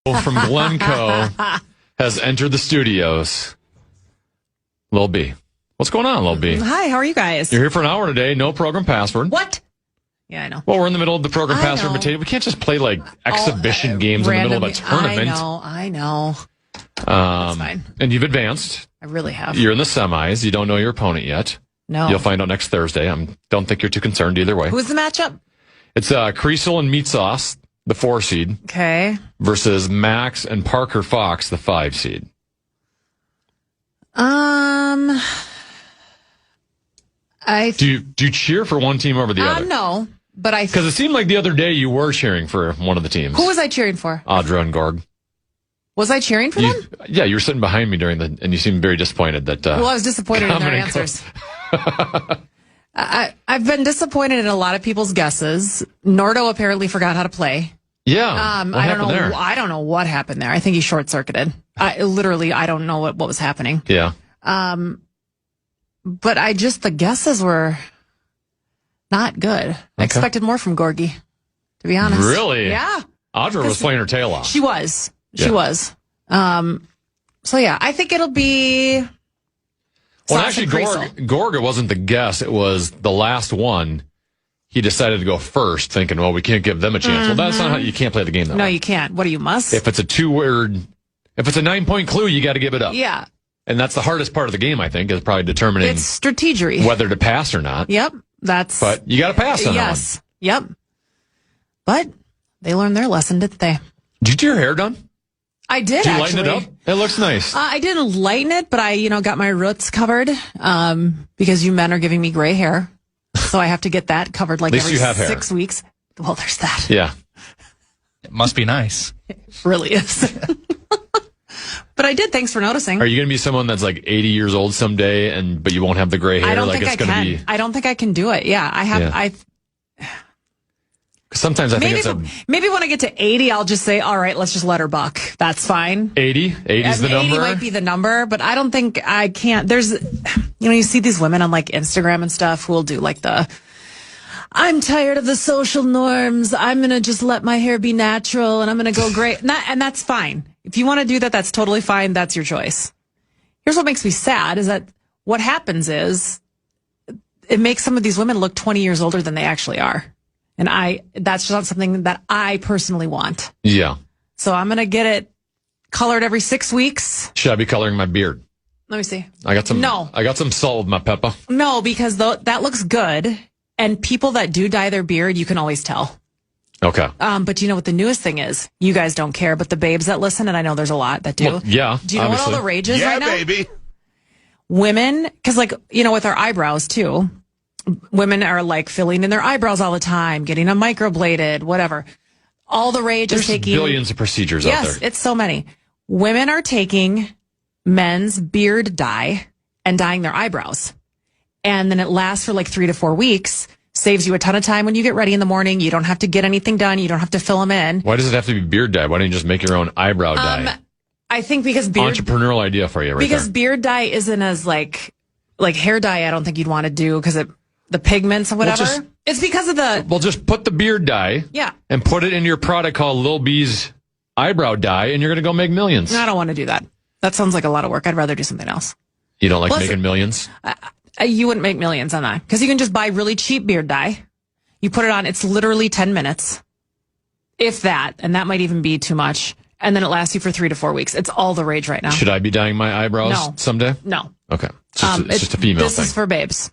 from Glencoe has entered the studios. Lil B. What's going on, Lil B? Hi, how are you guys? You're here for an hour today. No program password. What? Yeah, I know. Well, we're in the middle of the program password potato. We can't just play like exhibition games in the middle of a tournament. I know. That's fine. And you've advanced. I really have. You're in the semis. You don't know your opponent yet. No. You'll find out next Thursday. Don't think you're too concerned either way. Who's the matchup? It's Creasel and Meat Sauce, the 4 seed. Okay. Versus Max and Parker Fox, the 5 seed. Do you cheer for one team over the other? No, but because it seemed like the other day you were cheering for one of the teams. Who was I cheering for? Audra and Gorg. Was I cheering for them? Yeah, you were sitting behind me and you seemed very disappointed that. Well, I was disappointed in their answers. I've been disappointed in a lot of people's guesses. Nordo apparently forgot how to play. Yeah. I don't know what happened there. I think he short circuited. I don't know what was happening. Yeah. But the guesses were not good. I expected more from Gorgie, to be honest. Really? Yeah. Audra was playing her tail off. She was. She was. So yeah, I think it'll be. Well, actually, Gorg, it wasn't the guess. It was the last one. He decided to go first, thinking, well, we can't give them a chance. Well, that's not how you can't play the game that way. No, you can't. What do you must? If it's a 9-point clue, you got to give it up. Yeah. And that's the hardest part of the game, I think, is probably determining it's strategery. Whether to pass or not. Yep. But you got to pass on that one. Yep. But they learned their lesson, didn't they? Did you get your hair done? I did, you lighten it up? It looks nice. I didn't lighten it, but I, got my roots covered, because you men are giving me gray hair. So I have to get that covered like every 6 weeks. Well, there's that. Yeah. It must be nice. It really is. But I did. Thanks for noticing. Are you going to be someone that's like 80 years old someday, but you won't have the gray hair? I don't think I can. I don't think I can do it. Yeah, I have. Yeah. Sometimes I think maybe when I get to 80, I'll just say, all right, let's just let her buck. That's fine. 80 is the number. 80 might be the number, but I don't think I can't. There's, you see these women on like Instagram and stuff who will do like I'm tired of the social norms. I'm going to just let my hair be natural and I'm going to go gray. And that's fine. If you want to do that, that's totally fine. That's your choice. Here's what makes me sad is that what happens is it makes some of these women look 20 years older than they actually are. And that's just not something that I personally want. Yeah. So I'm going to get it colored every 6 weeks. Should I be coloring my beard? Let me see. I got some salt with my pepper. No, because that looks good. And people that do dye their beard, you can always tell. Okay. But do you know what the newest thing is? You guys don't care, but the babes that listen, and I know there's a lot that do. Well, yeah. Do you know what all the rage is right now? Yeah, baby. Women, because with our eyebrows too, women are like filling in their eyebrows all the time, getting them microbladed, whatever. All the rage is taking billions of procedures out there. Yes, it's so many. Women are taking men's beard dye and dyeing their eyebrows. And then it lasts for like 3 to 4 weeks, saves you a ton of time when you get ready in the morning. You don't have to get anything done. You don't have to fill them in. Why does it have to be beard dye? Why don't you just make your own eyebrow dye? I think because entrepreneurial idea for you, because beard dye isn't as like hair dye. I don't think you'd want to do because the pigments or whatever. It's because of the. Well, just put the beard dye. Yeah. And put it in your product called Lil B's eyebrow dye, and you're going to go make millions. I don't want to do that. That sounds like a lot of work. I'd rather do something else. You don't like making millions? You wouldn't make millions on that because you can just buy really cheap beard dye. You put it on. It's literally 10 minutes, if that, and that might even be too much. And then it lasts you for 3 to 4 weeks. It's all the rage right now. Should I be dyeing my eyebrows someday? No. Okay. It's just a female thing. This is for babes.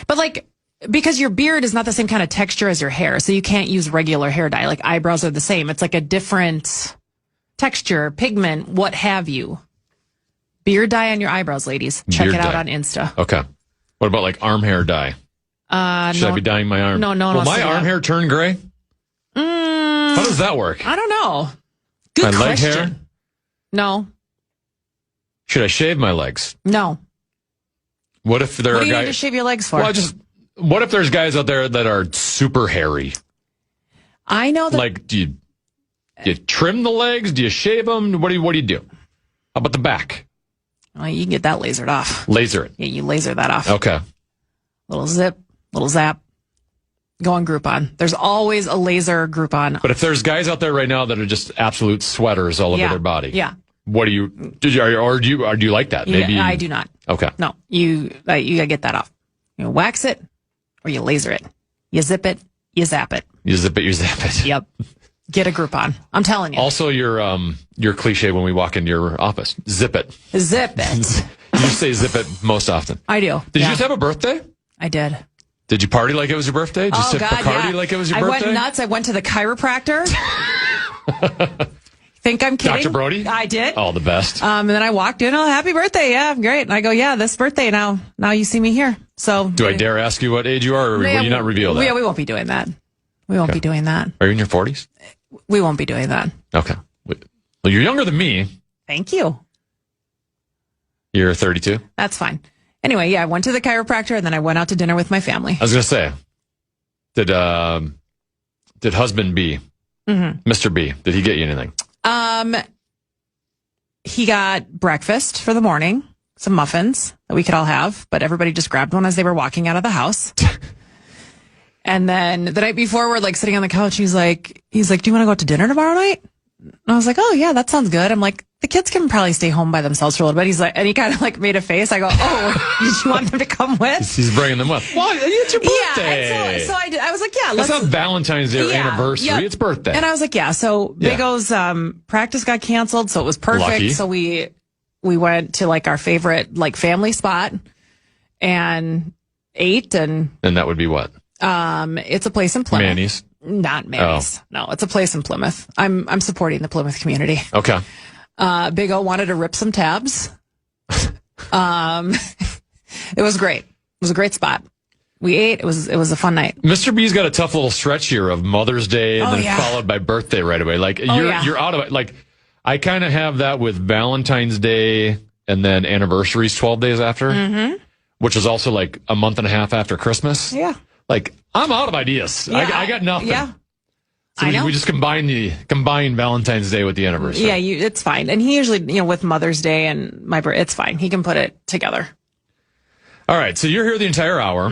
But because your beard is not the same kind of texture as your hair, so you can't use regular hair dye. Like eyebrows are the same. It's like a different texture, pigment, what have you. Beard dye on your eyebrows, ladies. Check it out on Insta. Okay. What about like arm hair dye? Should I be dyeing my arm? No. Will my arm hair turn gray? How does that work? I don't know. Good question. Leg hair? No. Should I shave my legs? No. What if there are guys? What do you need to shave your legs for? Well, what if there's guys out there that are super hairy? I know that. Like, do you trim the legs? Do you shave them? What do you do? How about the back? Well, you can get that lasered off. Laser it. Yeah, you laser that off. Okay. Little zip, little zap. Go on Groupon. There's always a laser Groupon. But if there's guys out there right now that are just absolute sweaters all over their body, what do you do you like that? Maybe I do not. Okay. No, you gotta get that off. You wax it or you laser it. You zip it, you zap it. You zip it, you zap it. Yep. Get a Groupon. I'm telling you. Also, your cliche when we walk into your office: zip it. Zip it. You say zip it most often. I do. Did you just have a birthday? I did. Did you party like it was your birthday? Did you sip Bacardi like it was your birthday? I went nuts. I went to the chiropractor. Think I'm kidding? Dr. Brody? I did. Oh, the best. And then I walked in. Oh, happy birthday. Yeah, great. And I go, yeah, this birthday now you see me here. So do I dare ask you what age you are, or will you not reveal that? Yeah, we won't be doing that. We won't be doing that. Are you in your 40s? We won't be doing that. Okay. Well, you're younger than me. Thank you. You're 32? That's fine. Anyway, yeah, I went to the chiropractor and then I went out to dinner with my family. I was going to say, did husband B, Mr. B, did he get you anything? He got breakfast for the morning, some muffins that we could all have, but everybody just grabbed one as they were walking out of the house. And then the night before, we're like sitting on the couch. He's like, do you want to go out to dinner tomorrow night? And I was like, oh yeah, that sounds good. I'm like, the kids can probably stay home by themselves for a little bit. He's like, and he kind of like made a face. I go, oh, did you want them to come with? He's bringing them with. Well, it's your birthday. Yeah, so I was like, yeah, it's not Valentine's Day or anniversary. Yep. It's birthday. And I was like, yeah. So Big O's practice got canceled, so it was perfect. Lucky. So we went to like our favorite like family spot and ate and that would be what? It's a place in Plymouth. Manny's. Not Manny's. No, it's a place in Plymouth. I'm supporting the Plymouth community. Okay. Big O wanted to rip some tabs. It was great. It was a great spot. We ate. It was a fun night. Mr. B's got a tough little stretch here of Mother's Day and then followed by birthday right away. Like you're out of it. Like I kind of have that with Valentine's Day and then anniversaries 12 days after, which is also like a month and a half after Christmas. Yeah. Like I'm out of ideas. Yeah, I got nothing. Yeah. So we just combine Valentine's Day with the anniversary. Yeah, it's fine. And he usually, with Mother's Day and my birthday, it's fine. He can put it together. All right, so you're here the entire hour.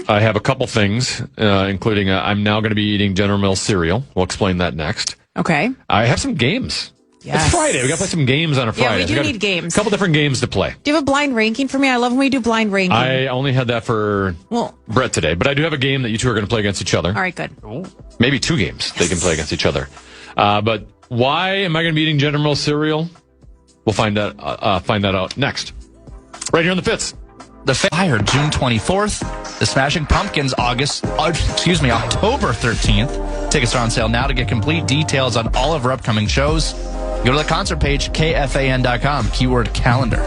I have a couple things, including I'm now going to be eating General Mills cereal. We'll explain that next. Okay. I have some games. Yes. It's Friday. We got to play some games on a Friday. Yeah, we do need games. A couple different games to play. Do you have a blind ranking for me? I love when we do blind ranking. I only had that for Brett today, but I do have a game that you two are going to play against each other. All right, good. Maybe two games they can play against each other. But why am I going to be eating General Mills cereal? We'll find that out next. Right here on the Fitz. The Fire, June 24th. The Smashing Pumpkins, October 13th. Tickets are on sale now. To get complete details on all of our upcoming shows, go to the concert page, KFAN.com, keyword calendar.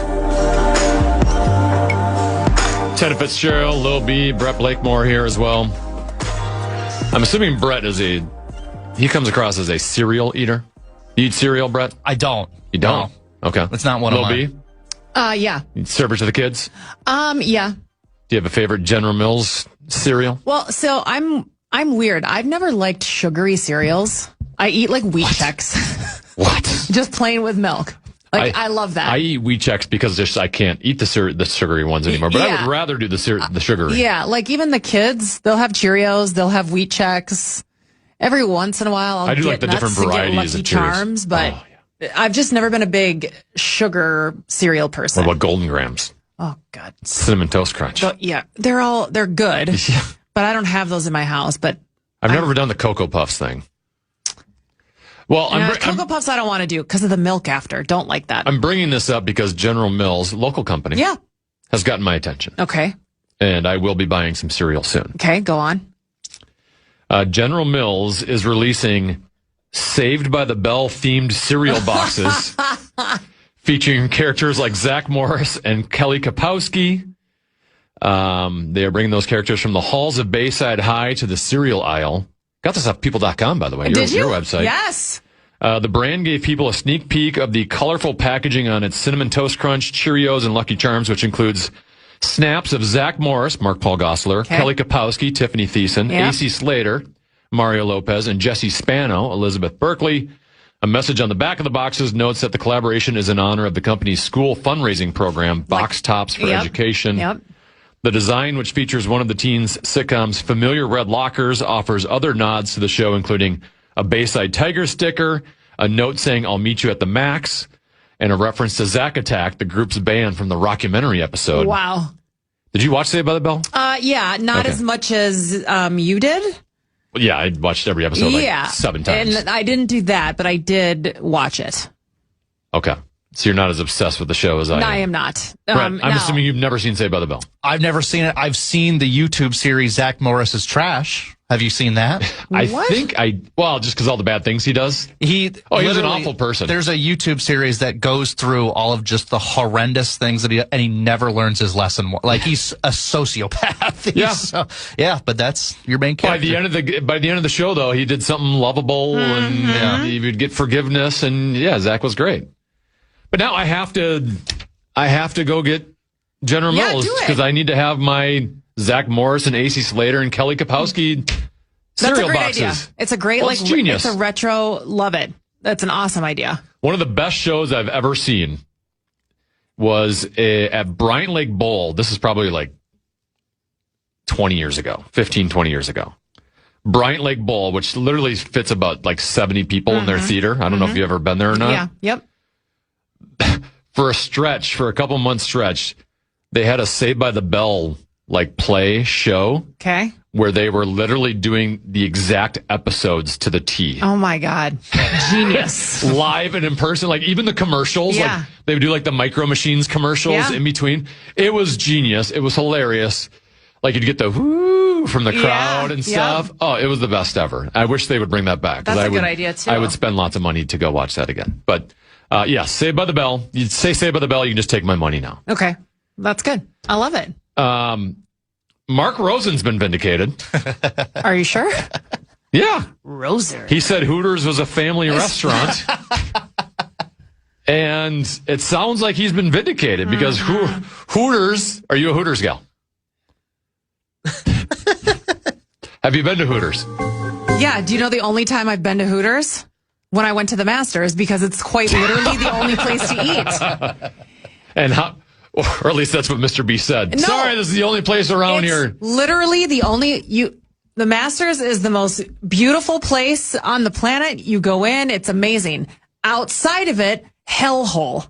Tennafitzgerald, Lil B, Brett Blakemore here as well. I'm assuming Brett he comes across as a cereal eater. You eat cereal, Brett? I don't. You don't? No. Okay. It's not one Lil of mine. B? Yeah. You serve it to the kids? Yeah. Do you have a favorite General Mills cereal? Well, so I'm weird. I've never liked sugary cereals. I eat like Wheat Chex. What? Just plain with milk. Like I love that. I eat Wheat Chex because I can't eat the sugary ones anymore. But I would rather do the sugary. Yeah, like even the kids, they'll have Cheerios, they'll have Wheat Chex. Every once in a while, I'll get like the different varieties Lucky Charms, but I've just never been a big sugar cereal person. What about Golden Grams? Oh God, Cinnamon Toast Crunch. Yeah, they're good, but I don't have those in my house. But I've never done the Cocoa Puffs thing. Well, Cocoa Puffs I don't want to do because of the milk after. Don't like that. I'm bringing this up because General Mills, local company, has gotten my attention. Okay. And I will be buying some cereal soon. Okay, go on. General Mills is releasing Saved by the Bell themed cereal boxes featuring characters like Zach Morris and Kelly Kapowski. They are bringing those characters from the halls of Bayside High to the cereal aisle. Got this off people.com, by the way. Did you? Your website. Yes. The brand gave people a sneak peek of the colorful packaging on its Cinnamon Toast Crunch, Cheerios, and Lucky Charms, which includes snaps of Zach Morris, Mark Paul Gosselaar, Kelly Kapowski, Tiffany Thiessen, AC Slater, Mario Lopez, and Jesse Spano, Elizabeth Berkley. A message on the back of the boxes notes that the collaboration is in honor of the company's school fundraising program, Box Tops for Education. The design, which features one of the teens' sitcom's familiar red lockers, offers other nods to the show, including a Bayside Tiger sticker, a note saying, "I'll meet you at the Max," and a reference to Zack Attack, the group's band from the Rockumentary episode. Wow. Did you watch Saved by the Bell? Yeah, not as much as you did. Well, yeah, I watched every episode like 7 times. And I didn't do that, but I did watch it. Okay. So you're not as obsessed with the show as I am. No, I am not. I'm assuming you've never seen Saved by the Bell. I've never seen it. I've seen the YouTube series Zach Morris's Trash. Have you seen that? Just because all the bad things he does. He's an awful person. There's a YouTube series that goes through all of just the horrendous things that he never learns his lesson. Like, he's a sociopath. But that's your main character. By the end of the show, though, he did something lovable, and he would get forgiveness, and Zach was great. But now I have to go get General Mills because I need to have my Zach Morris and AC Slater and Kelly Kapowski cereal boxes. Idea. It's a great, it's genius. It's a retro. Love it. That's an awesome idea. One of the best shows I've ever seen was at Bryant Lake Bowl. This is probably like 20 years ago, 15, 20 years ago. Bryant Lake Bowl, which literally fits about like 70 people in their theater. I don't know if you've ever been there or not. Yeah. Yep. For a couple months stretch, they had a Saved by the Bell play show. Okay. Where they were literally doing the exact episodes to the T. Oh my God. Genius. Live and in person, even the commercials. Yeah. They would do the Micro Machines commercials in between. It was genius. It was hilarious. You'd get the whoo from the crowd and stuff. Yep. Oh, it was the best ever. I wish they would bring that back. That's a good idea too. I would spend lots of money to go watch that again. But Saved by the Bell. You'd say Saved by the Bell, you can just take my money now. Okay. That's good. I love it. Mark Rosen's been vindicated. Are you sure? Yeah. Roser. He said Hooters was a family restaurant. And it sounds like he's been vindicated because Hooters, are you a Hooters gal? Have you been to Hooters? Yeah. Do you know the only time I've been to Hooters? When I went to the Masters, because it's quite literally the only place to eat. And how, or at least that's what Mr. B said. No, sorry, this is the only place around here. Literally the only, the Masters is the most beautiful place on the planet. You go in, it's amazing. Outside of it, hellhole.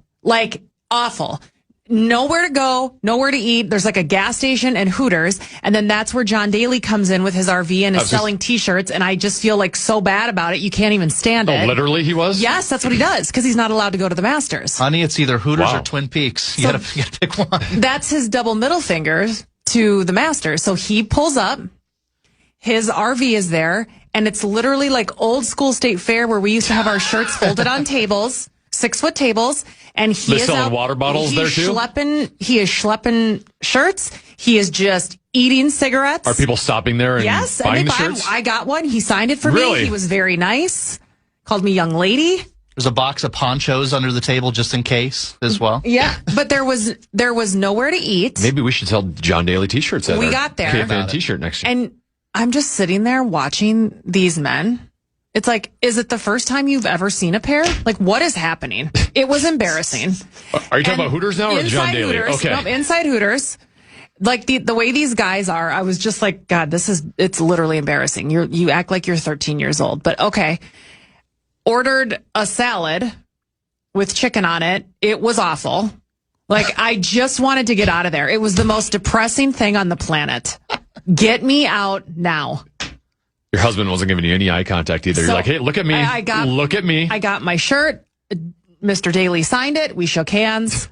Awful. Nowhere to go, nowhere to eat. There's a gas station and Hooters. And then that's where John Daly comes in with his RV and is selling T-shirts. And I just feel so bad about it. You can't even stand it. Oh, literally he was? Yes, that's what he does because he's not allowed to go to the Masters. Honey, it's either Hooters or Twin Peaks. You gotta pick one. That's his double middle finger to the Masters. So he pulls up. His RV is there. And it's literally old school state fair where we used to have our shirts folded on tables, 6-foot tables. And he is selling water bottles there too? He is schlepping shirts. He is just eating cigarettes. Are people stopping there and buying the shirts? I got one. He signed it for me. He was very nice. Called me young lady. There's a box of ponchos under the table just in case as well. Yeah, but there was nowhere to eat. Maybe we should sell John Daly T-shirts. We got there. KFAN T-shirt next year. And I'm just sitting there watching these men. It's is it the first time you've ever seen a pair? What is happening? It was embarrassing. Are you talking about Hooters now or John Daly? Hooters, okay. Nope, inside Hooters. The way these guys are, I was just God, it's literally embarrassing. You act like you're 13 years old, but okay. Ordered a salad with chicken on it. It was awful. I just wanted to get out of there. It was the most depressing thing on the planet. Get me out now. Your husband wasn't giving you any eye contact either. You're hey, look at me. Look at me. I got my shirt. Mr. Daly signed it. We shook hands.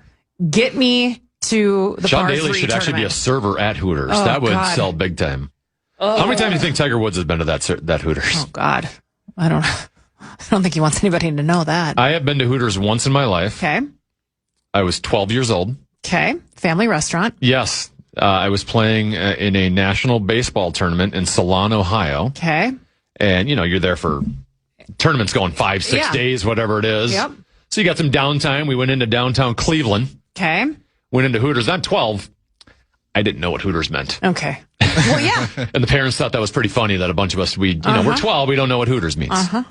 Get me to the John par Daly 3 should actually be a server at Hooters. Oh, that would God. sell big time. How many times do you think Tiger Woods has been to that Hooters? Oh, God. I don't think he wants anybody to know that. I have been to Hooters once in my life. Okay. I was 12 years old. Okay. Family restaurant. Yes. I was playing in a national baseball tournament in Salon, Ohio. Okay. And, you're there for tournaments going 5-6 days, whatever it is. Yep. So you got some downtime. We went into downtown Cleveland. Okay. Went into Hooters. I'm 12. I didn't know what Hooters meant. Okay. Well, yeah. And the parents thought that was pretty funny that a bunch of us, we're 12. We don't know what Hooters means. Uh-huh.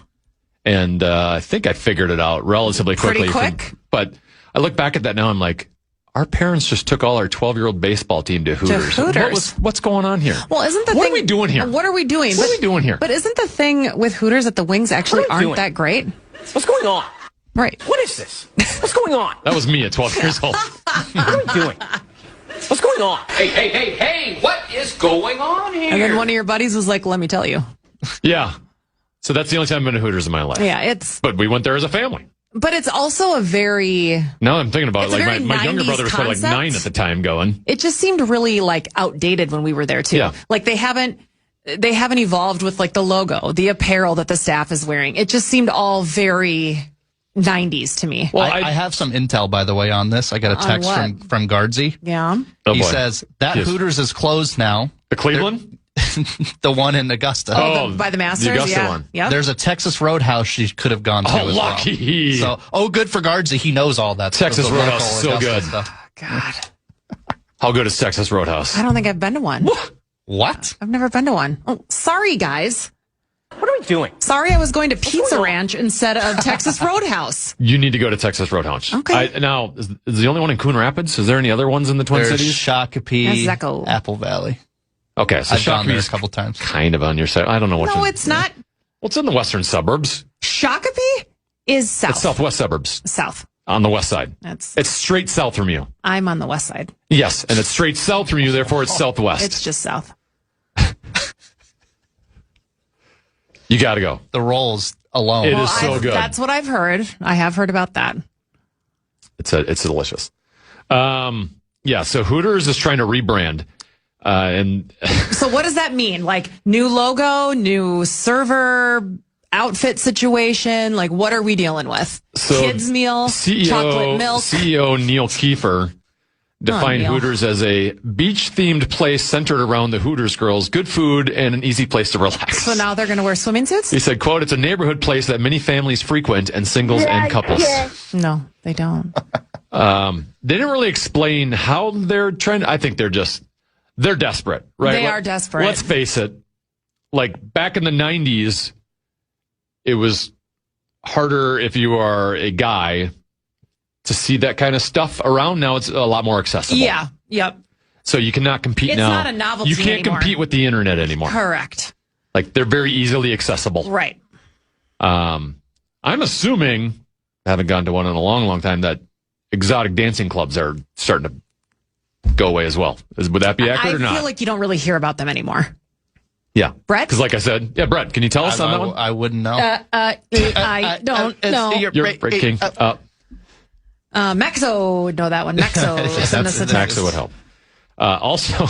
And I think I figured it out relatively quickly. Pretty quick. But I look back at that now. I'm like, our parents just took all our 12-year-old baseball team to Hooters. What's going on here? Well, isn't the What thing... are we doing here? What are we doing? What are we doing here? But isn't the thing with Hooters that the wings actually aren't that great? What's going on? Right. What is this? What's going on? That was me at 12 years old. What are we doing? What's going on? Hey, what is going on here? And then one of your buddies was like, let me tell you. Yeah. So that's the only time I've been to Hooters in my life. Yeah, But we went there as a family. But it's also a very... Now I'm thinking about it. It's a Like very my younger 90s brother was probably like concept. 9 at the time going. It just seemed really like outdated when we were there too. Yeah. Like they haven't evolved with like the logo, the apparel that the staff is wearing. It just seemed all very 90s to me. Well, I have some intel, by the way, on this. I got a text what? from Guardsy. Yeah. Oh, He boy. says that Yes. Hooters is closed now. The Cleveland? The one in Augusta. By the Masters. The Augusta yeah. one. Yep. There's a Texas Roadhouse she could have gone to Oh, as lucky. well. So, good for Guardsy. He knows all that. Texas the Roadhouse local is so Augusta good. stuff. God. How good is Texas Roadhouse? I don't think I've been to one. What? I've never been to one. Oh, sorry, guys. What are we doing? Sorry, I was going to Pizza Ranch instead of Texas Roadhouse. You need to go to Texas Roadhouse. Okay. Now, is the only one in Coon Rapids? Is there any other ones in the Twin There's Cities? Shakopee, Echo. Apple Valley. Okay, so I've gone there a Shakopee's couple times. kind of on your side. I don't know what. No, it's not. What's in the western suburbs? Shakopee is south. It's southwest suburbs South. on the west side. That's. It's straight south from you. I'm on the west side. Yes, and it's straight south from you. Therefore, it's southwest. It's just south. You got to go. The rolls alone. It is so good. That's what I've heard. I have heard about that. It's delicious. Yeah. So Hooters is trying to rebrand, and So what does that mean? Like new logo, new server, outfit situation? Like what are we dealing with? So Kids meal, CEO chocolate milk. CEO Neil Kiefer defined Neil. Hooters as a beach-themed place centered around the Hooters girls, good food, and an easy place to relax. So now they're going to wear swimming suits? He said, quote, "It's a neighborhood place that many families frequent, and singles and couples." No, they don't. They didn't really explain how they're trying. I think they're desperate, right? They are desperate. Let's face it. Like back in the 90s, it was harder if you are a guy to see that kind of stuff around. Now it's a lot more accessible. Yeah. Yep. So you cannot compete It's now. not a novelty You can't anymore. compete with the internet anymore. Correct. Like they're very easily accessible. Right. I'm assuming, I haven't gone to one in a long, long time, that exotic dancing clubs are starting to go away as well. Would that be accurate or not? I feel like you don't really hear about them anymore. Yeah. Brett? Because like I said, yeah, Brett, can you tell us on that one? I wouldn't know. I don't know. You're Brett King. Maxo would know that one. Maxo. Send us a text. Max, it would help. Also,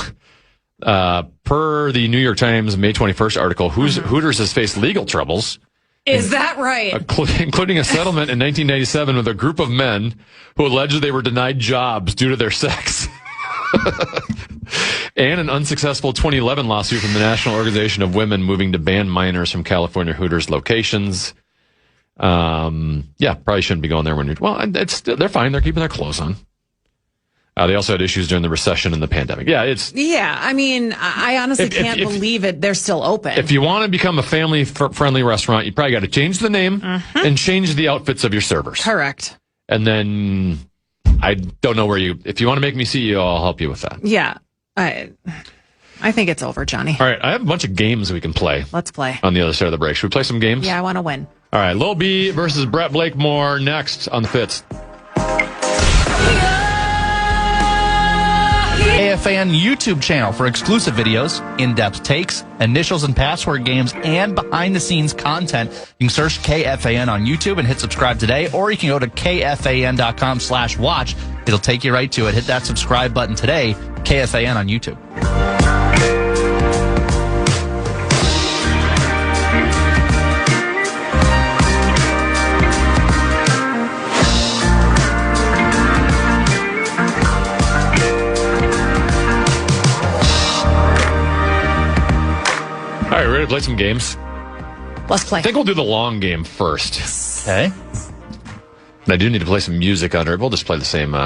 per the New York Times May 21st article, Hooters has faced legal troubles, Is that right? including a settlement in 1997 with a group of men who alleged they were denied jobs due to their sex. And an unsuccessful 2011 lawsuit from the National Organization of Women moving to ban minors from California Hooters locations. Yeah, probably shouldn't be going there when you're, well, they're fine. They're keeping their clothes on. They also had issues during the recession and the pandemic. Yeah, I mean, I honestly can't believe it. They're still open. If you want to become a family-friendly restaurant, you probably got to change the name and change the outfits of your servers. Correct. And then I don't know if you want to make me CEO, I'll help you with that. Yeah, I think it's over, Johnny. All right, I have a bunch of games we can play. Let's play. On the other side of the break. Should we play some games? Yeah, I want to win. All right, Lil B versus Brett Blakemore next on the Fitz. KFAN YouTube channel for exclusive videos, in-depth takes, initials and password games, and behind-the-scenes content. You can search KFAN on YouTube and hit subscribe today, or you can go to KFAN.com/watch. It'll take you right to it. Hit that subscribe button today. KFAN on YouTube. All right, ready to play some games? Let's play. I think we'll do the long game first. Okay. And I do need to play some music under it. We'll just play the same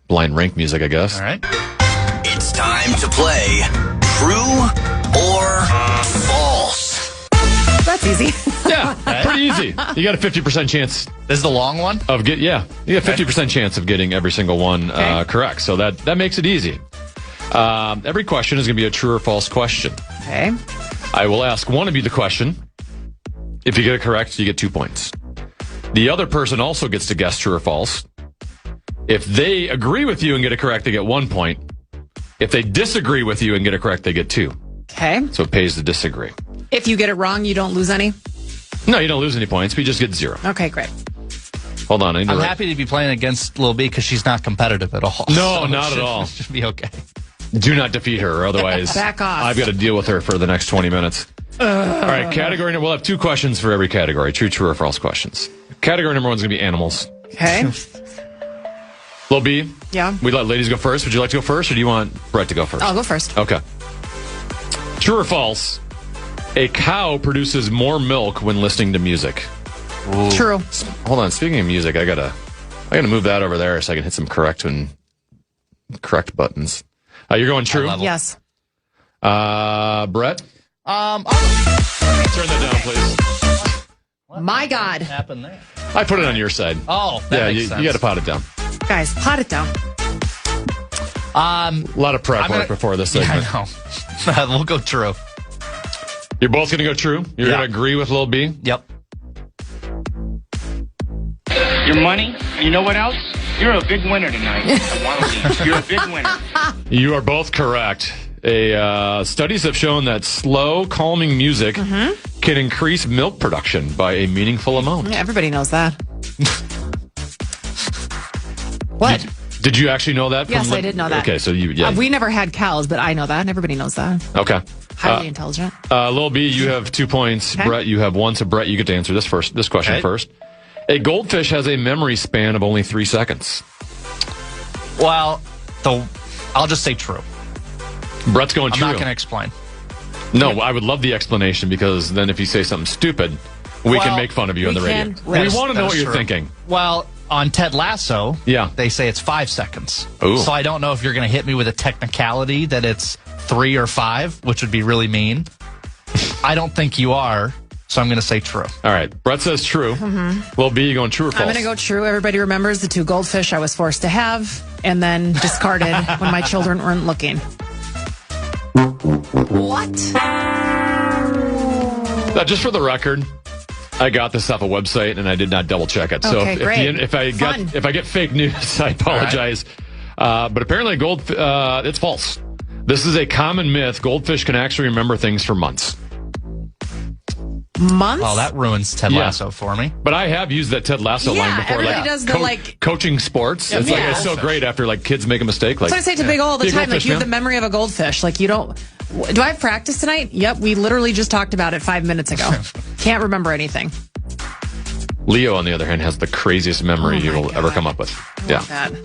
blind rank music, I guess. All right. It's time to play True or False. That's easy. Yeah, Pretty easy. You got a 50% chance This is the long one? of you got a 50% chance of getting every single one correct. So that makes it easy. Every question is going to be a true or false question. Okay. I will ask one of you the question. If you get it correct, you get 2 points. The other person also gets to guess true or false. If they agree with you and get it correct, they get 1 point. If they disagree with you and get it correct, they get 2. Okay. So it pays to disagree. If you get it wrong, you don't lose any? No, you don't lose any points. We just get 0. Okay, great. Hold on. I'm happy to be playing against Lil B because she's not competitive at all. No, not at all. It should be okay. Do not defeat her, or otherwise Back off. I've got to deal with her for the next 20 minutes. All right, category. We'll have 2 questions for every category. True or false questions. Category number 1 is going to be animals. Okay. Lil B, Yeah. we let ladies go first. Would you like to go first, or do you want Brett to go first? I'll go first. Okay. True or false? A cow produces more milk when listening to music. True. Hold on. Speaking of music, I gotta move that over there so I can hit some correct buttons. You're going true? Yes. Brett? Turn that down, please. My God. What happened there? I put it on your side. Oh, that makes you sense. got to pot it down. Guys, pot it down. A lot of prep work before this segment. Yeah, I know. We'll go true. You're both going to go true? You're Yeah. going to agree with Lil B? Yep. Your money, and you know what else? You're a big winner tonight. I want to leave. You're a big winner. You are both correct. Studies have shown that slow, calming music can increase milk production by a meaningful amount. Yeah, everybody knows that. What? Did you actually know that? Yes, I did know that. Okay, so We never had cows, but I know that. Everybody knows that. Okay. Highly intelligent. Lil B, you have 2 points. Okay. Brett, you have 1. So Brett, you get to answer this question Okay. first. A goldfish has a memory span of only 3 seconds. Well, I'll just say true. Brett's going I'm true. not going to explain. No, I would love the explanation, because then if you say something stupid, we can make fun of you on the radio. We want to know what you're thinking. Well, on Ted Lasso, Yeah. they say it's 5 seconds. Ooh. So I don't know if you're going to hit me with a technicality that it's 3 or 5, which would be really mean. I don't think you are, so I'm going to say true. All right. Brett says true. Lil B, you going true or false? I'm going to go true. Everybody remembers the 2 goldfish I was forced to have and then discarded when my children weren't looking. What? Now, just for the record, I got this off a website and I did not double check it. So Okay, great. if I get fake news, I apologize. But apparently it's false. This is a common myth. Goldfish can actually remember things for months. Months? Well, that ruins Ted Lasso for me. But I have used that Ted Lasso Yeah, line before. everybody does the, coaching sports. It's Yeah. it's so great after kids make a mistake. That's what I say to Big O all the Be a time. Like, goldfish, you have the man. memory of a goldfish. Like, you don't. Do I have practice tonight? Yep. We literally just talked about it 5 minutes ago. Can't remember anything. Leo, on the other hand, has the craziest memory you will ever come up with. Yeah. Bad.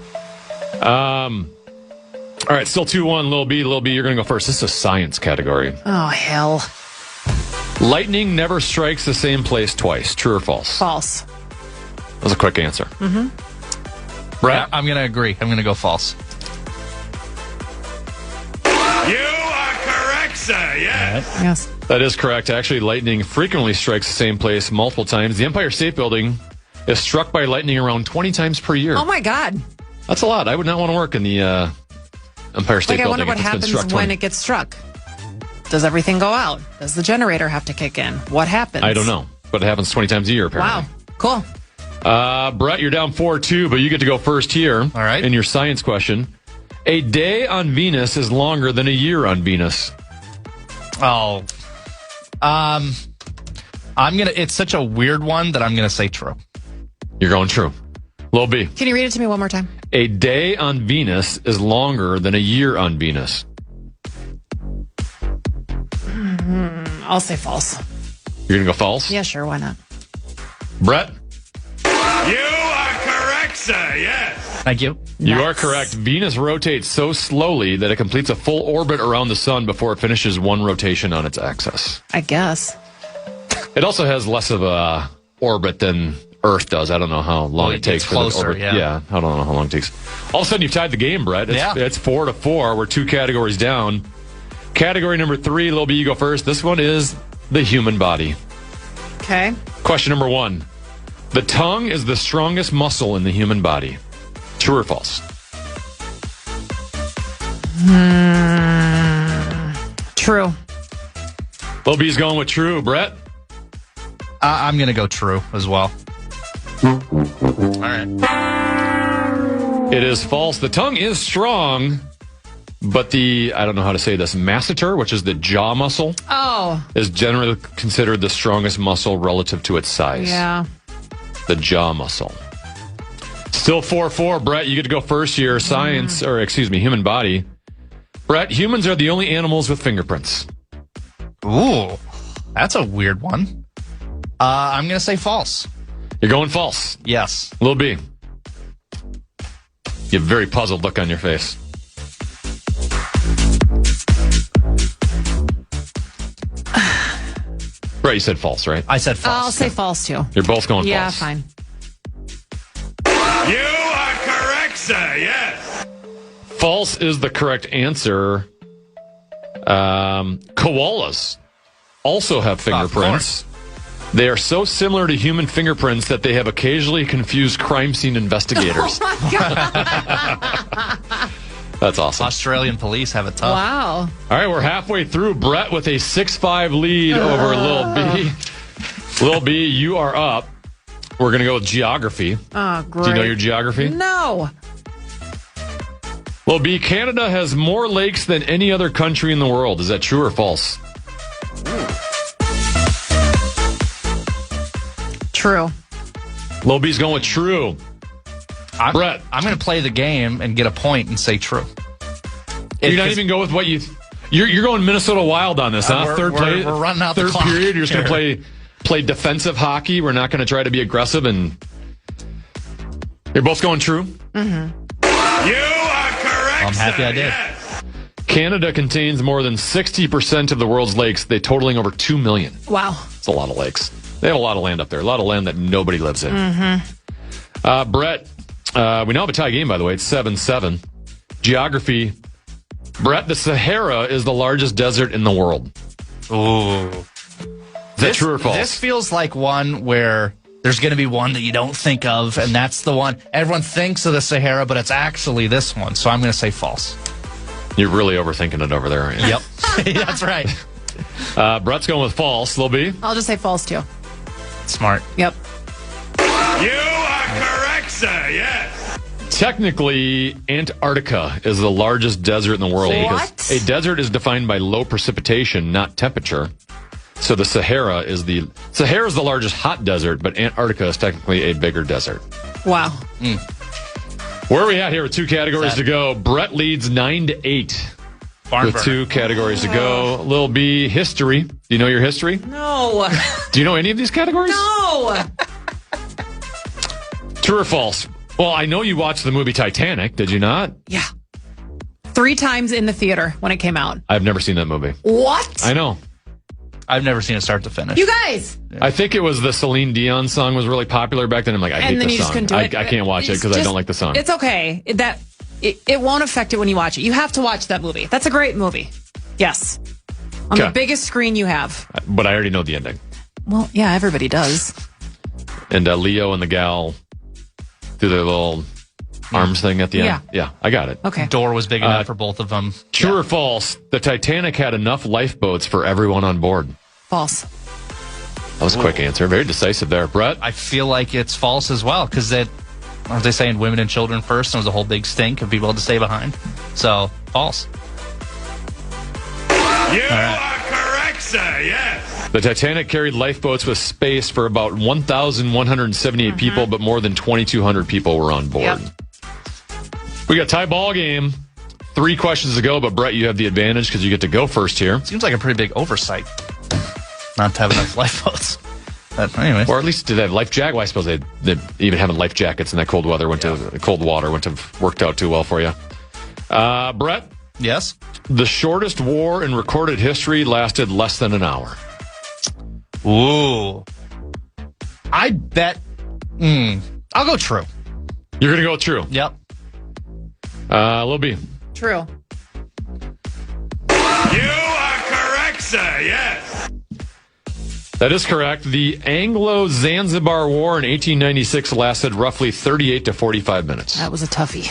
All right, still 2-1, Lil B. Lil B, you're going to go first. This is a science category. Oh, hell. Lightning never strikes the same place twice. True or false? False. That was a quick answer. Mm-hmm. Brett? I'm going to agree. I'm going to go false. You are correct, sir. Yes. Yes. That is correct. Actually, lightning frequently strikes the same place multiple times. The Empire State Building is struck by lightning around 20 times per year. Oh, my God. That's a lot. I would not want to work in the Empire State Like, I Building. wonder what if it's been happens struck 20. when it gets struck. Does everything go out? Does the generator have to kick in? What happens? I don't know, but it happens 20 times a year, apparently. Wow. Cool. Brett, you're down 4-2, but you get to go first here. All right. In your science question. A day on Venus is longer than a year on Venus. Oh. It's such a weird one that I'm going to say true. You're going true. Lil B. Can you read it to me one more time? A day on Venus is longer than a year on Venus. I'll say false. You're going to go false? Yeah, sure. Why not? Brett? You are correct, sir. Yes. Thank you. You are correct. Venus rotates so slowly that it completes a full orbit around the sun before it finishes one rotation on its axis. I guess. It also has less of a orbit than Earth does. I don't know how long it takes gets for the closer, orbit. yeah. I don't know how long it takes. All of a sudden, you've tied the game, Brett. It's 4-4. We're 2 categories down. Category number 3, Lil B, you go first. This one is the human body. Okay. Question number 1. The tongue is the strongest muscle in the human body. True or false? True. Lil B's going with true. Brett? I'm going to go true as well. All right. It is false. The tongue is strong, but I don't know how to say this, masseter, which is the jaw muscle, is generally considered the strongest muscle relative to its size. Yeah. The jaw muscle. Still 4-4. Brett, you get to go first here. Human body. Brett, humans are the only animals with fingerprints. Ooh, that's a weird one. I'm going to say false. You're going false. Yes. Lil B. You have a very puzzled look on your face. Brett, you said false, right? I said false. I'll say false, too. You're both going Yeah, false. fine. You are correct, sir. Yes. False is the correct answer. Koalas also have fingerprints. They are so similar to human fingerprints that they have occasionally confused crime scene investigators. Oh, my God. That's awesome. Australian police have it tough. Wow. All right, we're halfway through. Brett with a 6-5 lead over Lil B. Lil B, you are up. We're going to go with geography. Oh, great. Do you know your geography? No. Lil B, Canada has more lakes than any other country in the world. Is that true or false? True. Lil B's going with true. Brett. I'm going to play the game and get a point and say true. You're not even go with what you're going Minnesota Wild on this, huh? We're running out the third clock period. You're just going here. to play defensive hockey. We're not going to try to be aggressive, and you're both going true. You are correct, I'm happy sir. I did. Yes. Canada contains more than 60% of the world's lakes. They totaling over 2 million. Wow. It's a lot of lakes. They have a lot of land up there. A lot of land that nobody lives in. Brett, we now have a tie game, by the way. It's 7-7. Geography. Brett, the Sahara is the largest desert in the world. Ooh. Is that true or false? This feels like one where there's going to be one that you don't think of, and that's the one. Everyone thinks of the Sahara, but it's actually this one. So I'm going to say false. You're really overthinking it over there, aren't you? Yep. That's right. Brett's going with false. Lil B? I'll just say false, too. Smart. Yep. You are correct, sir. Yes. Technically, Antarctica is the largest desert in the world. What? Because a desert is defined by low precipitation, not temperature. So the Sahara is the largest hot desert, but Antarctica is technically a bigger desert. Wow. Where are we at here with 2 categories to go? Brett leads 9-8 Barn with burner. 2 categories to go. Lil B, history. Do you know your history? No. Do you know any of these categories? No. True or false? Well, I know you watched the movie Titanic. Did you not? Yeah. 3 times in the theater when it came out. I've never seen that movie. What? I know. I've never seen it start to finish. You guys. I think it was the Celine Dion song was really popular back then. I'm like, I hate And then this you just song. couldn't do it. I can't watch it because I don't like the song. It's okay. It won't affect it when you watch it. You have to watch that movie. That's a great movie. Yes. On the Okay. biggest screen you have. But I already know the ending. Well, yeah, everybody does. And Leo and the gal do their little arms thing at the end. Yeah. Yeah, I got it. Okay. Door was big enough for both of them. True or false? The Titanic had enough lifeboats for everyone on board. False. That was a quick answer. Very decisive there. Brett? I feel like it's false as well because aren't they saying women and children first? And it was a whole big stink of people to stay behind. So false. You are correct, sir. Yes. The Titanic carried lifeboats with space for about 1,178 people, but more than 2,200 people were on board. Yep. We got tie ball game. 3 questions to go, but Brett, you have the advantage because you get to go first here. Seems like a pretty big oversight not to have enough lifeboats. But anyway. Or at least did they have life jacket? Well, I suppose they even having life jackets in that cold weather cold water wouldn't have worked out too well for you. Brett, Yes? the shortest war in recorded history lasted less than an hour. Ooh. I bet. I'll go true. You're going to go true. Yep. Lil B. True. You are correct, sir. Yes. That is correct. The Anglo-Zanzibar War in 1896 lasted roughly 38 to 45 minutes. That was a toughie.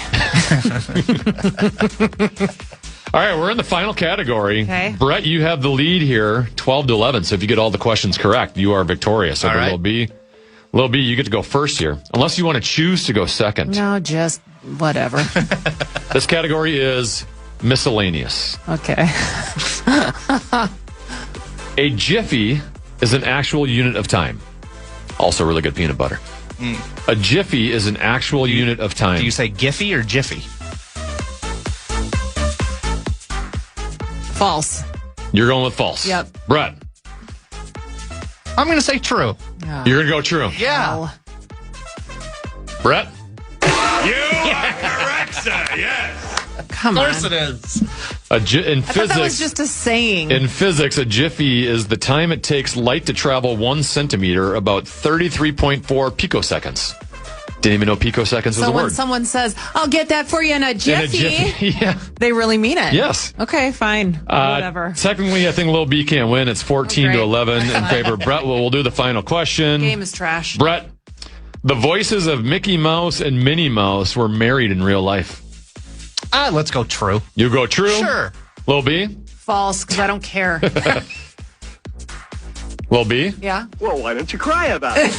All right, we're in the final category. Okay. Brett, you have the lead here, 12 to 11. So if you get all the questions correct, you are victorious over Lil B. Lil B, you get to go first here, unless you want to choose to go second. No, just whatever. This category is miscellaneous. Okay. A jiffy is an actual unit of time. Also really good peanut butter. A jiffy is an actual unit of time. Do you say Giphy or Jiffy? False. You're going with false. Yep. Brett, I'm going to say true. you're going to go true. Yeah. Brett? You are correct, sir. Yes. Come Of on. course it is. In I thought that was physics, just a saying. in physics, a jiffy is the time it takes light to travel 1 centimeter, about 33.4 picoseconds. Didn't even know picoseconds was So a when word. someone says, I'll get that for you in a In a jiffy, jiffy, yeah. they really mean it. Yes. Okay, fine. Whatever. Technically, I think Lil B can't win. It's 14 to great. 11 in favor of Brett. We'll do the final question. Game is trash. Brett, the voices of Mickey Mouse and Minnie Mouse were married in real life. Let's go true. You go true? Sure. Lil B? False, because I don't care. Lil B? Yeah. Well, why don't you cry about it?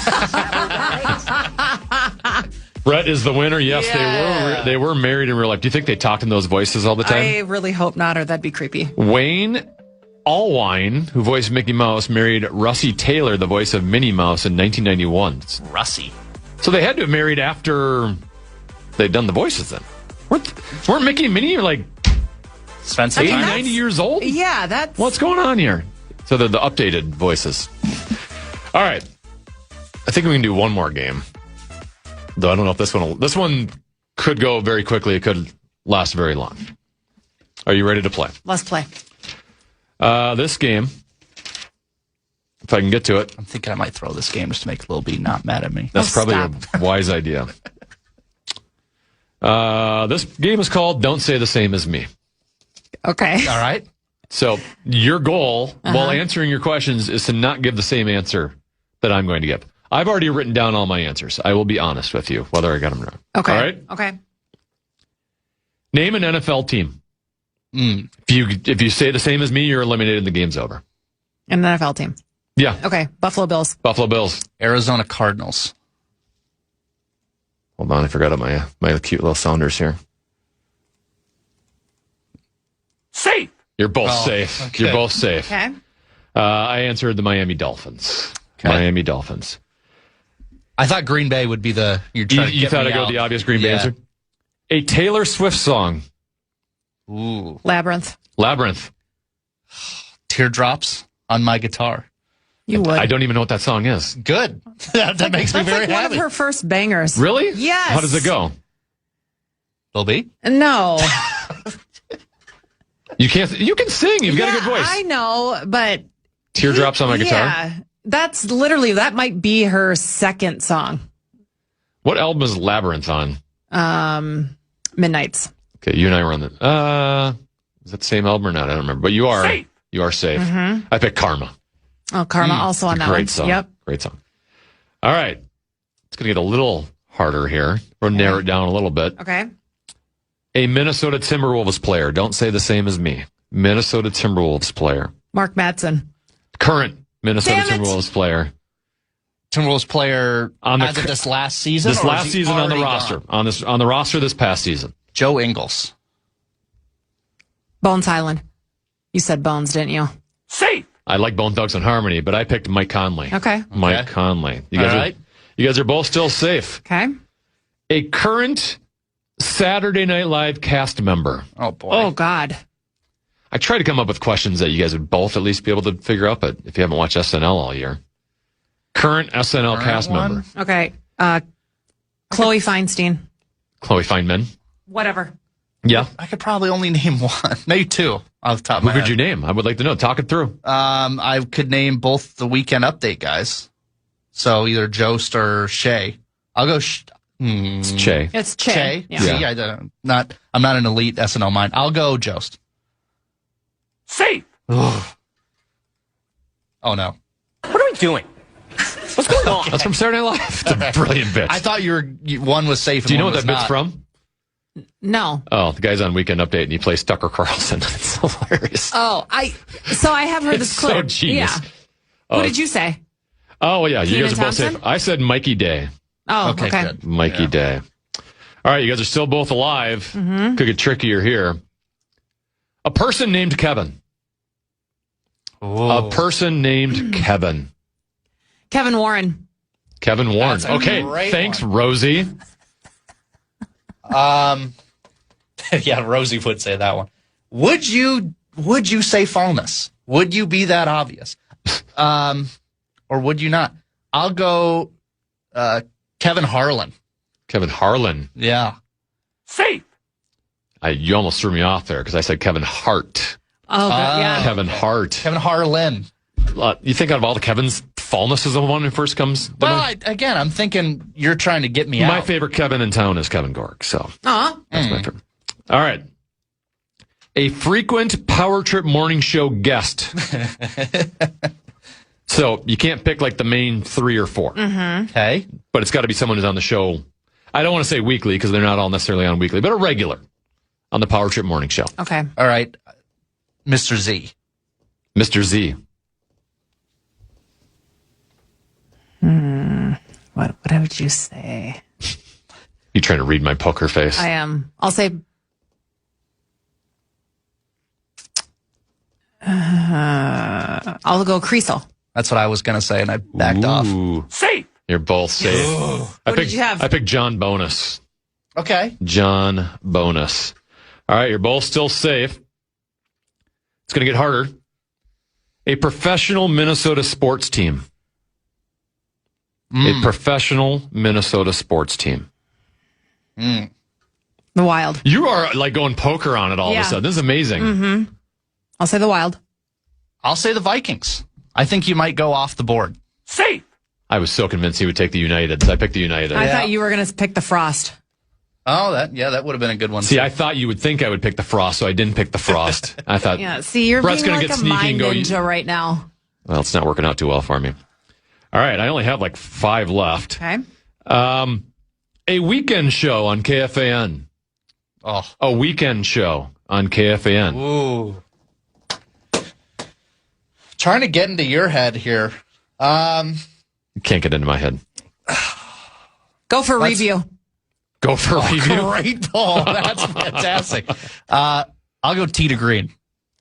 Brett is the winner. Yes, Yeah. they were married in real life. Do you think they talked in those voices all the time? I really hope not, or that'd be creepy. Wayne Allwine, who voiced Mickey Mouse, married Russie Taylor, the voice of Minnie Mouse, in 1991. Russie. So they had to have married after they'd done the voices then. Weren't Mickey and Minnie like Spend some 80, time. 90 years old? Yeah, that's... What's going on here? So they're the updated voices. All right. I think we can do one more game. Though I don't know if this one could go very quickly. It could last very long. Are you ready to play? Let's play. This game, if I can get to it, I'm thinking I might throw this game just to make Lil B not mad at me. that's probably a wise idea. This game is called Don't Say the Same as Me. Okay. All right. So your goal while answering your questions is to not give the same answer that I'm going to give. I've already written down all my answers. I will be honest with you, whether I got them wrong. Okay. All right? Okay. Name an NFL team. If you say the same as me, you're eliminated and the game's over. An NFL team. Yeah. Okay. Buffalo Bills. Buffalo Bills. Arizona Cardinals. Hold on, I forgot my cute little sounders here. Safe. You're both safe. okay. You're both safe. Okay. I answered the Miami Dolphins. Okay. Miami Dolphins. I thought Green Bay would be the... You thought I'd go with the obvious Green Bay answer? A Taylor Swift song. Ooh. Labyrinth. Labyrinth. Teardrops on my guitar. You would. I don't even know what that song is. Good. that makes me That's very like one happy. of her first bangers. Really? Yes. How does it go? Lil B? No. You can sing. You've got a good voice. I know, but Teardrops on my guitar. Yeah, that might be her second song. What album is Labyrinth on? Midnights. Okay, you and I were on the. Is that the same album or not? I don't remember. But you are safe. You are safe. Mm-hmm. I picked Karma. Oh, Karma also on that Great one. song. Yep. Great song. All right. It's going to get a little harder here. We'll narrow it down a little bit. Okay. A Minnesota Timberwolves player. Don't say the same as me. Minnesota Timberwolves player. Mark Madsen. Current Minnesota Damn it. Timberwolves player. Timberwolves player On the as of this last season? This or last is he season on the already roster. gone? On the roster this past season. Joe Ingles. Bones Highland. You said Bones, didn't you? Safe. I like Bone Thugs and Harmony, but I picked Mike Conley. Okay. Mike Conley. You guys are both still safe. Okay. A current Saturday Night Live cast member. Oh, boy. Oh, God. I tried to come up with questions that you guys would both at least be able to figure out, but if you haven't watched SNL all year. Current SNL cast member. Okay. Chloe Feinstein. Chloe Feynman. Whatever. Yeah. I could probably only name one. Maybe two off the top of Who my could head. you name? I would like to know. Talk it through. I could name both the Weekend Update guys. So either Jost or Shay. I'll go... It's Che. It's Che. Shay? Yeah. See, I'm not an elite SNL mind. I'll go Jost. Safe. Oh, no. What are we doing? What's going on? That's from Saturday Night Live. It's a brilliant bit. I thought one was safe. And Do you know one what that was bit's not. from? No. Oh, the guy's on Weekend Update and he plays Tucker Carlson. It's hilarious. Oh, I have heard this It's clip. so genius. Yeah. What did you say? Oh, yeah. You Kenan guys are both Thompson? safe. I said Mikey Day. Oh, okay. good. Mikey Day. All right, you guys are still both alive. Could get trickier here. A person named Kevin. A person named Kevin. Kevin Warren. Kevin Warren. That's a Okay, great thanks, one. Rosie. Yeah, Rosie would say that one. Would you say fallness? Would you be that obvious? Or would you not? I'll go Kevin Harlan. Kevin Harlan. Yeah. Safe. You almost threw me off there because I said Kevin Hart. Oh, yeah. Kevin Hart. Kevin Harlan. You think out of all the Kevins, Fallness is the one who first comes to Well, mind? again, I'm thinking you're trying to get me out. My favorite Kevin in town is Kevin Gork, so Aw. that's my favorite. All right. A frequent Power Trip morning show guest. So you can't pick like the main 3 or 4, Okay. but it's got to be someone who's on the show. I don't want to say weekly because they're not all necessarily on weekly, but a regular on the Power Trip morning show. Okay. All right. Mr. Z. Mr. Z. What would you say? You trying to read my poker face? I am. I'll say. I'll go Creasel. That's what I was going to say, and I backed off. Ooh, Safe. you're both safe. What did you have? I picked John Bonus. Okay. John Bonus. All right, you're both still safe. It's going to get harder. A professional Minnesota sports team. A professional Minnesota sports team. The Wild. You are like going poker on it all of Yeah. a sudden. This is amazing. I'll say the Wild. I'll say the Vikings. I think you might go off the board. Safe. I was so convinced he would take the United. So I picked the United. I thought you were going to pick the Frost. Oh, that would have been a good one. See, I thought you would think I would pick the Frost, so I didn't pick the Frost. I thought, Yeah. See, you're Brett's being gonna like get a sneaky mind and go, ninja right now. well, it's not working out too well for me. All right, I only have like 5 left. Okay. A weekend show on KFAN. Oh. A weekend show on KFAN. Ooh. Trying to get into your head here. Can't get into my head. Go for review. Go for a review. Great ball. That's fantastic. I'll go T to Green.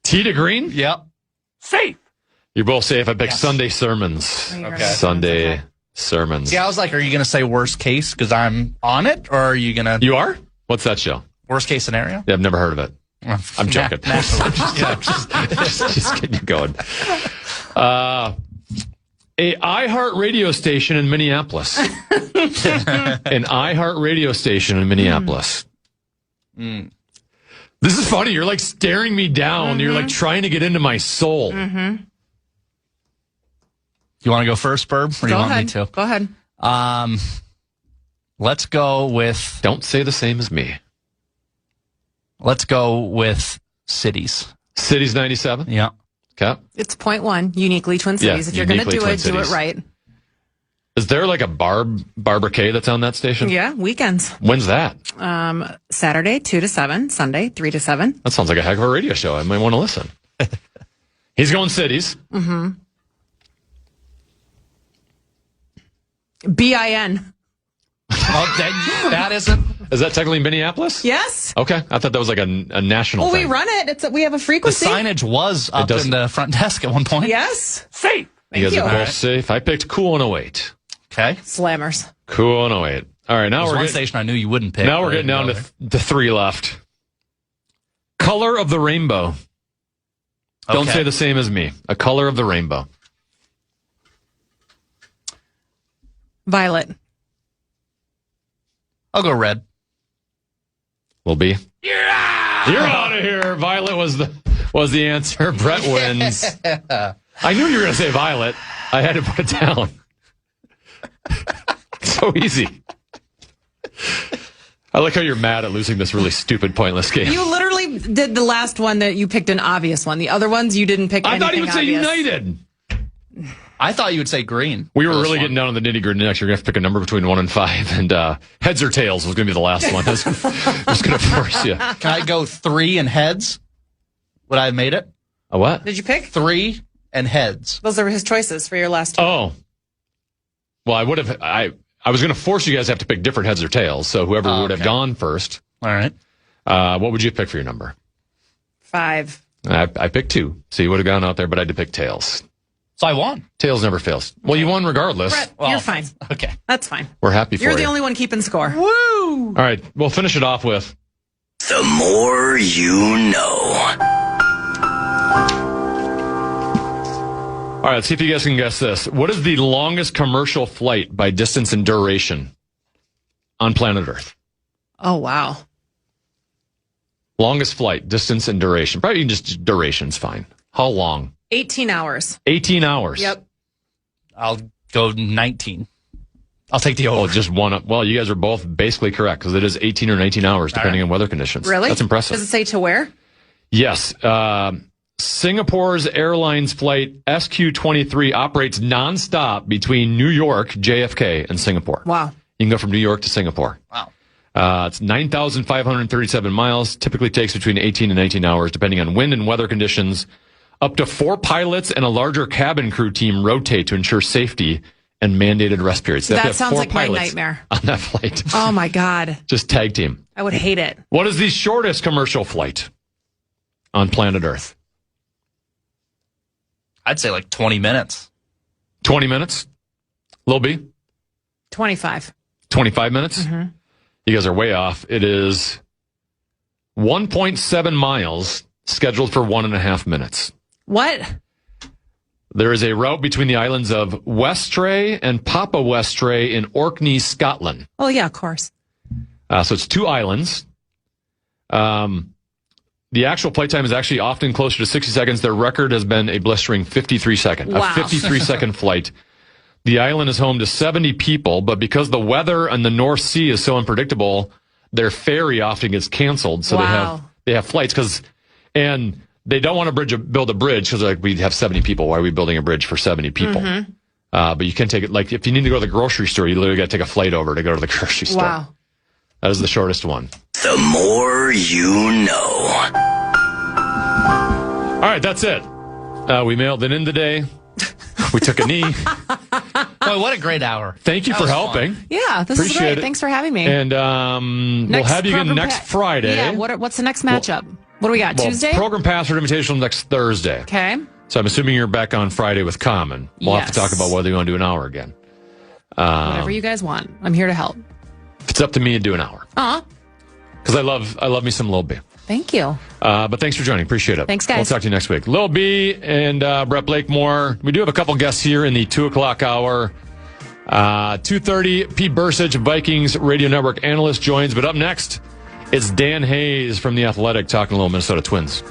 T to Green? Yep. Safe. You're both safe. I picked Yes. Sunday Sermons. Okay. Sunday Sermons. See, I was like, are you going to say worst case because I'm on it, or are you going to You are? What's that show? worst case scenario? Yeah, I've never heard of it. I'm joking. Yeah. Just getting you going. A iHeart radio station in Minneapolis. An iHeart radio station in Minneapolis. This is funny. You're like staring me down. You're like trying to get into my soul. You want to go first, Burb, or do you Go want ahead. me to? Go ahead. Let's go with Don't say the same as me. Cities. Cities 97. Yeah. Okay. It's .1, uniquely Twin Yeah, Cities. If you're going to uniquely do Twin it, do it Cities. right. Is there like a Barbara K that's on that station? Yeah, weekends. When's that? Saturday, 2 to 7. Sunday, 3 to 7. That sounds like a heck of a radio show. I might want to listen. He's going cities. BIN. Oh, that isn't. Is that technically Minneapolis? Yes. Okay. I thought that was like a national Well, we thing. run it. We have a The frequency. signage was up doesn't- in the front desk at one point. Yes. Safe. You guys Thank are you. both safe. I picked Cool 108. Okay. Slammers. Cool 108. All right. Now There's we're one getting, station I knew you wouldn't pick. now we're but I getting down didn't to go the 3 left. Color of the rainbow. there. Don't Okay. say the same as me. A color of the rainbow. Violet. I'll go red. Will be. You're out of here. Violet was the answer. Brett wins. I knew you were going to say Violet. I had to put it down. So easy. I like how you're mad at losing this really stupid, pointless game. You literally did the last one that you picked an obvious one. The other ones you didn't pick I anything thought he would say obvious. United. I thought you would say green. We were really getting down to the nitty-gritty next. You're going to have to pick a number between 1 and 5. And heads or tails was going to be the last one. I was going to force you. Can I go 3 and heads? Would I have made it? A what? Did you pick? 3 and heads. Those are his choices for your last two. Oh. Well, I would have. I was going to force you guys to have to pick different heads or tails. So whoever would have gone first. All right. What would you pick for your number? 5. I picked 2. So you would have gone out there, but I had to pick tails. So I won. Tails never fails. Well, you won regardless. Brett, you're fine. Okay. That's fine. We're happy for you. You're the only one keeping score. Woo! All right. We'll finish it off with The more you know. All right, let's see if you guys can guess this. What is the longest commercial flight by distance and duration on planet Earth? Oh, wow. Longest flight, distance and duration. Probably just duration's fine. How long? 18 hours. 18 hours. Yep. I'll go 19. I'll take the over. Oh, just one up. Well, you guys are both basically correct because it is 18 or 19 hours depending on weather conditions. Really? That's impressive. Does it say to where? Yes. Singapore's airlines flight SQ-23 operates nonstop between New York, JFK, and Singapore. Wow. You can go from New York to Singapore. Wow. It's 9,537 miles. Typically takes between 18 and 19 hours, depending on wind and weather conditions. Up to 4 pilots and a larger cabin crew team rotate to ensure safety and mandated rest periods. That sounds like my nightmare. On that flight. Oh, my God. Just tag team. I would hate it. What is the shortest commercial flight on planet Earth? I'd say like 20 minutes. 20 minutes? Lil B? 25. 25 minutes? Mm-hmm. You guys are way off. It is 1.7 miles, scheduled for 1.5 minutes. What? There is a route between the islands of Westray and Papa Westray in Orkney, Scotland. Oh, yeah, of course. So it's 2 islands. The actual flight time is actually often closer to 60 seconds. Their record has been a blistering 53 seconds. Wow. A 53-second flight. The island is home to 70 people, but because the weather in the North Sea is so unpredictable, their ferry often gets canceled. So they have flights and they don't want to build a bridge because like we have 70 people. Why are we building a bridge for 70 people? Mm-hmm. But you can take it like if you need to go to the grocery store, you literally got to take a flight over to go to the grocery store. Wow. That is the shortest one. The more you know. All right, that's it. We mailed it in today. We took a knee. Boy, what a great hour. Thank you for helping. Fun. Yeah, this is great. Thanks for having me. And we'll have you again next Friday. Yeah, what's the next matchup? What do we got, Tuesday? Program Password Invitational next Thursday. Okay. So I'm assuming you're back on Friday with Common. We'll have to talk about whether you want to do an hour again. Whatever you guys want. I'm here to help. If it's up to me, I'd do an hour. Because I love me some Lil B. Thank you. But thanks for joining. Appreciate it. Thanks, guys. We'll talk to you next week. Lil B and Brett Blakemore. We do have a couple guests here in the 2 o'clock hour. 2:30, Pete Bursich, Vikings Radio Network analyst, joins. But up next, it's Dan Hayes from The Athletic talking a little Minnesota Twins.